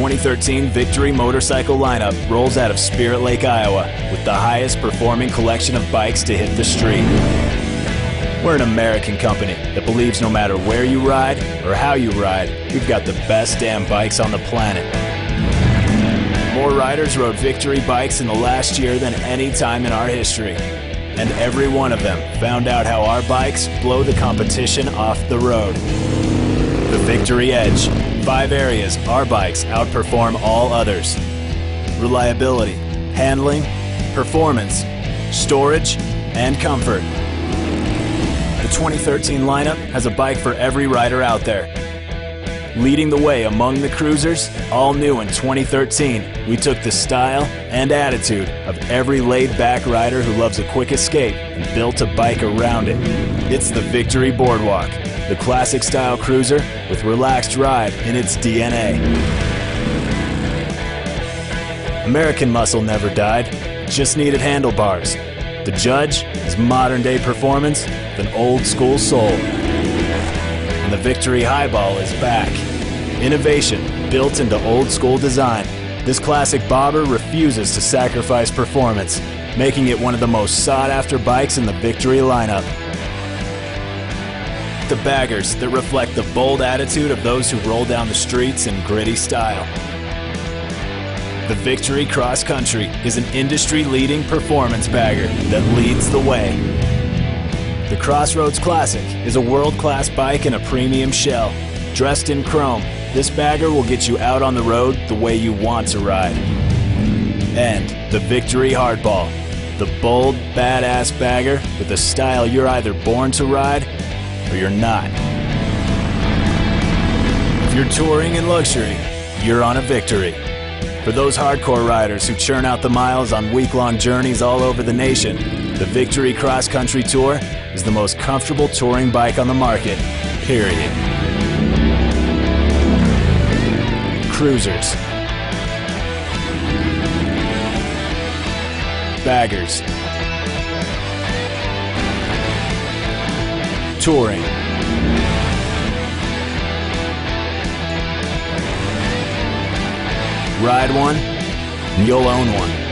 2013 Victory motorcycle lineup rolls out of Spirit Lake, Iowa, with the highest performing collection of bikes to hit the street. We're an American company that believes no matter where you ride or how you ride, we've got the best damn bikes on the planet. More riders rode Victory bikes in the last year than any time in our history. And every one of them found out how our bikes blow the competition off the road. The Victory Edge. 5 areas our bikes outperform all others: reliability, handling, performance, storage, and comfort. The 2013 lineup has a bike for every rider out there. Leading the way among the cruisers, all new in 2013, we took the style and attitude of every laid-back rider who loves a quick escape and built a bike around it. It's the Victory Boardwalk, the classic style cruiser with relaxed ride in its DNA. American muscle never died, just needed handlebars. The Judge is modern day performance with an old school soul. And the Victory Highball is back. Innovation built into old school design. This classic bobber refuses to sacrifice performance, making it one of the most sought after bikes in the Victory lineup. The baggers that reflect the bold attitude of those who roll down the streets in gritty style. The Victory Cross Country is an industry-leading performance bagger that leads the way. The Crossroads Classic is a world-class bike in a premium shell. Dressed in chrome, this bagger will get you out on the road the way you want to ride. And the Victory Hardball, the bold, badass bagger with a style you're either born to ride or you're not. If you're touring in luxury, you're on a Victory. For those hardcore riders who churn out the miles on week-long journeys all over the nation, the Victory Cross Country Tour is the most comfortable touring bike on the market, period. Cruisers, baggers, touring, ride one, and you'll own one.